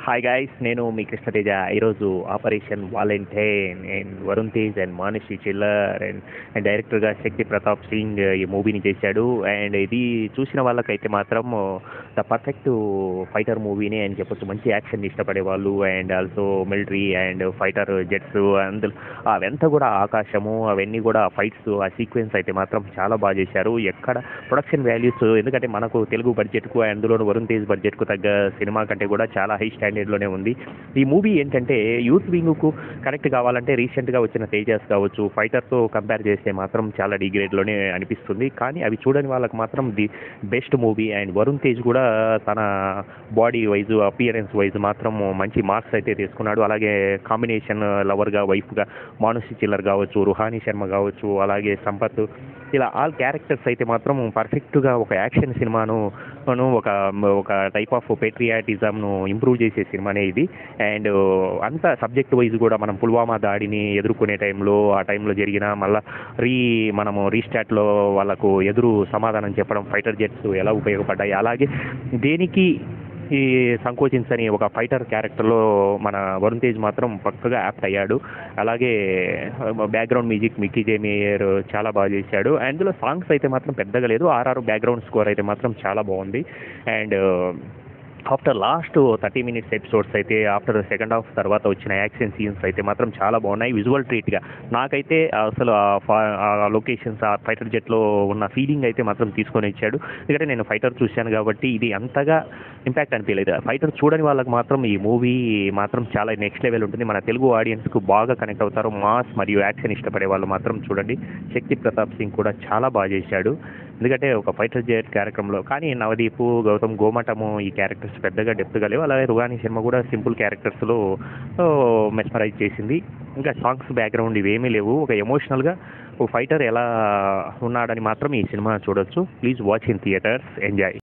Hi guys, నేను మీ కృష్ణతేజ. ఈరోజు operation Valentine and Varun Tej and Manushi chiller and డైరెక్టర్గా శక్తి ప్రతాప్ సింగ్ ఈ మూవీని చేశాడు. అండ్ ఇది చూసిన వాళ్ళకైతే మాత్రం ద పర్ఫెక్ట్ ఫైటర్ మూవీనే అని చెప్పొచ్చు. మంచి యాక్షన్ ఇష్టపడే వాళ్ళు and also military and fighter jets, అందులో అవంతా కూడా ఆకాశము అవన్నీ కూడా ఫైట్స్, ఆ సీక్వెన్స్ అయితే మాత్రం చాలా బాగా చేశారు. ఎక్కడ ప్రొడక్షన్ వాల్యూస్, ఎందుకంటే మనకు తెలుగు బడ్జెట్కు అందులోనూ వరుణ్ తేజ్ బడ్జెట్కు తగ్గ సినిమా కంటే కూడా చాలా హై స్టాండర్డ్లోనే ఉంది. ఈ మూవీ ఏంటంటే యూత్ వింగ్కు కనెక్ట్ కావాలంటే రీసెంట్గా వచ్చిన తేజాస్ కావచ్చు, ఫైటర్తో కంపేర్ చేస్తే మాత్రం చాలా డిగ్రేడ్లోనే అనిపిస్తుంది. కానీ అవి చూడని వాళ్ళకి మాత్రం the best movie. And Varun Tej కూడా తన బాడీ వైజ్, అపియరెన్స్ వైజ్ మాత్రం మంచి మార్క్స్ అయితే తీసుకున్నాడు. అలాగే కాంబినేషన్ లవర్గా, వైఫ్గా మానుషి చిల్లర్ కావచ్చు, రుహానీ శర్మ కావచ్చు, అలాగే సంపత్, ఇలా ఆల్ క్యారెక్టర్స్ అయితే మాత్రం పర్ఫెక్ట్గా ఒక యాక్షన్ సినిమాను ఒక ఒక టైప్ ఆఫ్ పేట్రియాటిజంను ఇంప్రూవ్ చేసే సినిమానే ఇది. అండ్ అంత సబ్జెక్ట్ వైజ్ కూడా మనం పుల్వామా దాడిని ఎదుర్కొనే టైంలో, ఆ టైంలో జరిగిన మళ్ళీ మనము రీస్టార్ట్లో వాళ్ళకు ఎదురు సమాధానం చెప్పడం, ఫైటర్ జెట్స్ ఎలా ఉపయోగపడ్డాయి, అలాగే దేనికి ఈ సంకోచించని ఒక ఫైటర్ క్యారెక్టర్లో మన వరుణ్ తేజ్ మాత్రం పక్కగా యాప్ట్ అయ్యాడు. అలాగే బ్యాక్గ్రౌండ్ మ్యూజిక్ మిక్కీ జే మేయర్ చాలా బాగా చేశాడు. అందులో సాంగ్స్ అయితే మాత్రం పెద్దగా లేదు. ఆర్ఆర్ బ్యాక్గ్రౌండ్ స్కోర్ అయితే మాత్రం చాలా బాగుంది. And after last 30 minutes episodes అయితే, ఆఫ్టర్ సెకండ్ హాఫ్ తర్వాత వచ్చిన యాక్షన్ సీన్స్ అయితే మాత్రం చాలా బాగున్నాయి. విజువల్ ట్రీట్గా నాకైతే అసలు ఆ లొకేషన్స్, ఆ ఫైటర్ జెట్లో ఉన్న ఫీలింగ్ అయితే మాత్రం తీసుకొని ఇచ్చాడు. ఎందుకంటే నేను ఫైటర్ చూశాను కాబట్టి ఇది అంతగా ఇంపాక్ట్ అనిపించలేదు. ఫైటర్ చూడని వాళ్ళకి మాత్రం ఈ మూవీ మాత్రం చాలా నెక్స్ట్ లెవెల్ ఉంటుంది. మన తెలుగు ఆడియన్స్కు బాగా కనెక్ట్ అవుతారు. మాస్ మరియు యాక్షన్ ఇష్టపడే వాళ్ళు మాత్రం చూడండి. శక్తి ప్రతాప్ సింగ్ కూడా చాలా బాగా చేశాడు. ఎందుకంటే ఒక ఫైటర్ జెట్ కార్యక్రమంలో, కానీ నవదీప్, గౌతమ్ గోమటము ఈ క్యారెక్టర్స్ పెద్దగా డెప్త్గా లేవు. అలాగే రుహానీ శర్మ కూడా సింపుల్ క్యారెక్టర్స్లో మెస్మరైజ్ చేసింది. ఇంకా సాంగ్స్, బ్యాక్గ్రౌండ్ ఇవేమీ లేవు. ఒక ఎమోషనల్గా ఒక ఫైటర్ ఎలా ఉన్నాడని మాత్రం ఈ సినిమా చూడొచ్చు. Please watch in theatres. Enjoy.